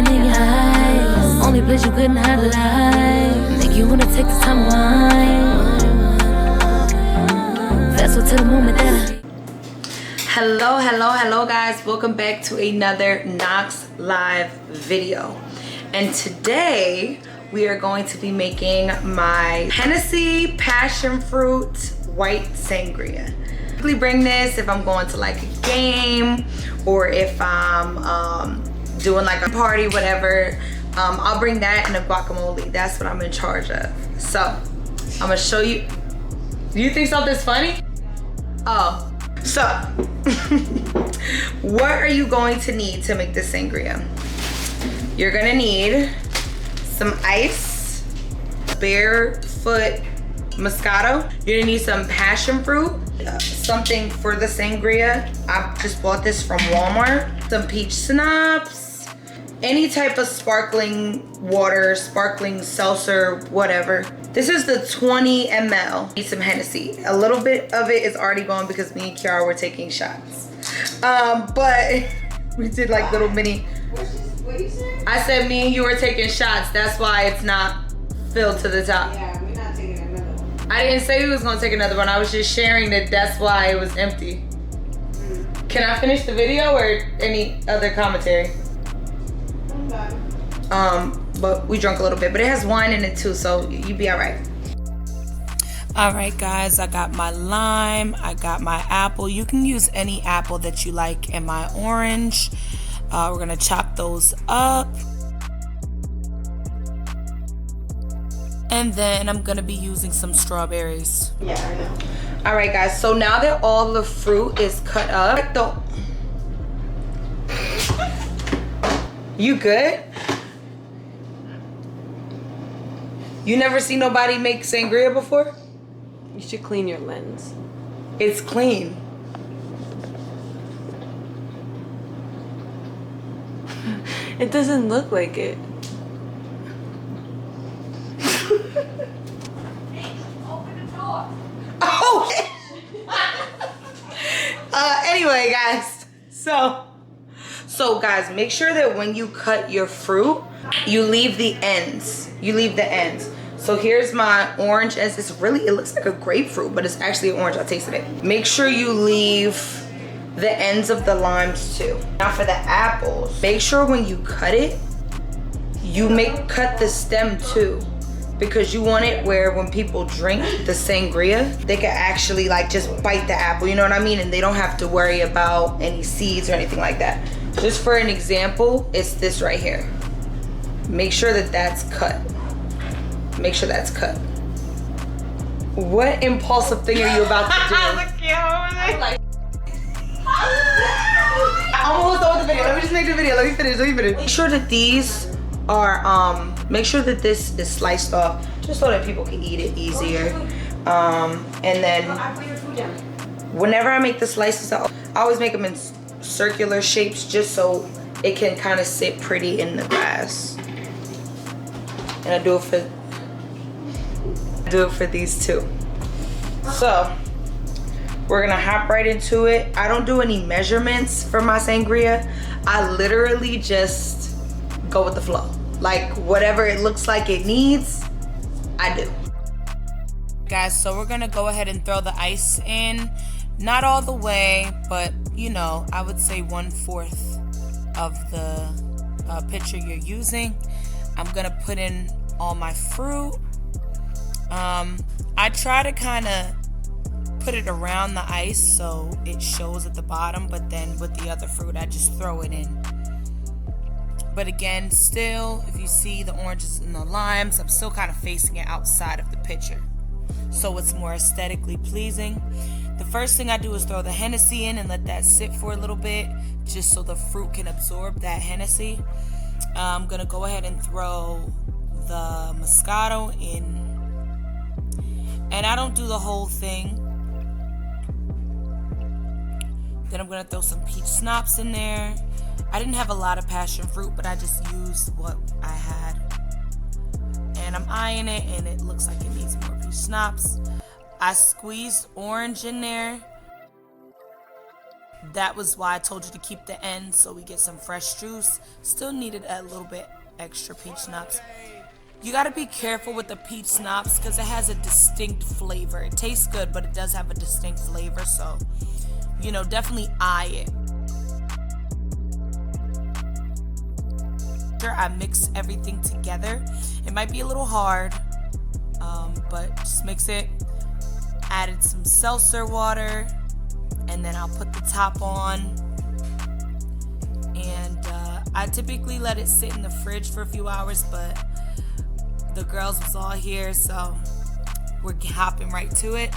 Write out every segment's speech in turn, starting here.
looking in your eyes. Only place you couldn't hide the light. Make you wanna take the time to wine. Fast forward to the moment that Hello guys, welcome back to another Knox Live video. And today we are going to be making my Hennessy passion fruit white sangria. I usually bring this if I'm going to like a game or if I'm doing like a party, whatever. I'll bring that and a guacamole. That's what I'm in charge of. So I'm gonna show you. Do you think something's funny? Oh. So, what are you going to need to make this sangria? You're gonna need some ice, barefoot Moscato. You're gonna need some passion fruit, something for the sangria. I just bought this from Walmart. Some peach schnapps, any type of sparkling water, sparkling seltzer, whatever. This is the 20 ml. Need some Hennessy. A little bit of it is already gone because me and Kiara were taking shots. But we did like little mini. What you saying? I said me and you were taking shots. That's why it's not filled to the top. Yeah, we're not taking another one. I didn't say we was gonna take another one. I was just sharing that that's why it was empty. Can I finish the video or any other commentary? I'm done. But we drank a little bit, but it has wine in it too, so you be all right. All right, guys, I got my lime, I got my apple. You can use any apple that you like, and my orange. We're gonna chop those up. And then I'm gonna be using some strawberries. Yeah, I know. All right, guys, so now that all the fruit is cut up, you good? You never seen nobody make sangria before? You should clean your lens. It's clean. It doesn't look like it. Oh! Anyway, guys. So guys, make sure that when you cut your fruit, you leave the ends. So here's my orange. As it looks like a grapefruit, but it's actually an orange. I tasted it. Make sure you leave the ends of the limes too. Now for the apples, make sure when you cut it, you cut the stem too, because you want it where when people drink the sangria, they can actually like just bite the apple, you know what I mean? And they don't have to worry about any seeds or anything like that. Just for an example, it's this right here. Make sure that that's cut. Make sure that's cut. What impulsive thing are you about to do? I'm almost done with the video. Let me just make the video. Let me finish. Make sure that these are, make sure that this is sliced off just so that people can eat it easier. And then whenever I make the slices, I always make them in circular shapes just so it can kind of sit pretty in the glass. And I do it for these two. So we're gonna hop right into it. I don't do any measurements for my sangria. I literally just go with the flow. Like whatever it looks like it needs, I do. Guys, so we're gonna go ahead and throw the ice in. Not all the way, but you know, I would say 1/4 of the pitcher you're using. I'm gonna put in all my fruit. I try to kind of put it around the ice so it shows at the bottom, but then with the other fruit I just throw it in. But again, still, if you see the oranges and the limes, I'm still kind of facing it outside of the pitcher so it's more aesthetically pleasing. The first thing I do is throw the Hennessy in and let that sit for a little bit just so the fruit can absorb that Hennessy. I'm gonna go ahead and throw the Moscato in, and I don't do the whole thing. Then I'm gonna throw some peach schnapps in there. I didn't have a lot of passion fruit, but I just used what I had. And I'm eyeing it, and it looks like it needs more peach schnapps. I squeezed orange in there. That was why I told you to keep the end so we get some fresh juice. Still needed a little bit extra peach schnapps. You gotta be careful with the peach schnapps because it has a distinct flavor. It tastes good, but it does have a distinct flavor, so, you know, definitely eye it. After I mix everything together, it might be a little hard, but just mix it. Added some seltzer water, and then I'll put the top on. And I typically let it sit in the fridge for a few hours, but the girls was all here, so we're hopping right to it.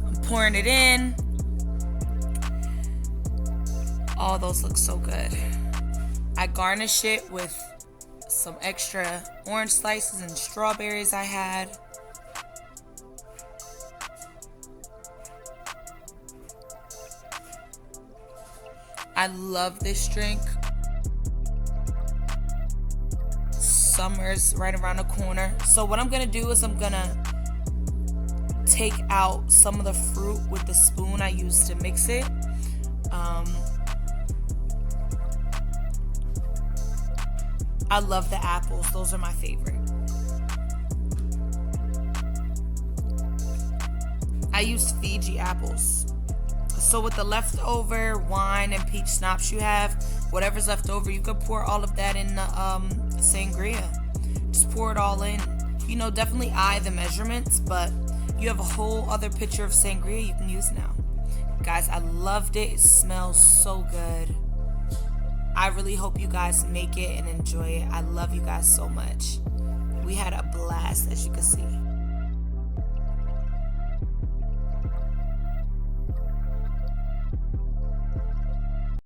I'm pouring it in. Oh, those look so good. I garnish it with some extra orange slices and strawberries I had. I love this drink. Summer's right around the corner. So what I'm gonna do is I'm gonna take out some of the fruit with the spoon I used to mix it. I love the apples. Those are my favorite. I used Fiji apples. So with the leftover wine and peach schnapps you have, whatever's left over, you could pour all of that in the sangria. Just pour it all in. You know, definitely eye the measurements, but you have a whole other pitcher of sangria you can use now. Guys, I loved it. It smells so good. I really hope you guys make it and enjoy it. I love you guys so much. We had a blast, as you can see.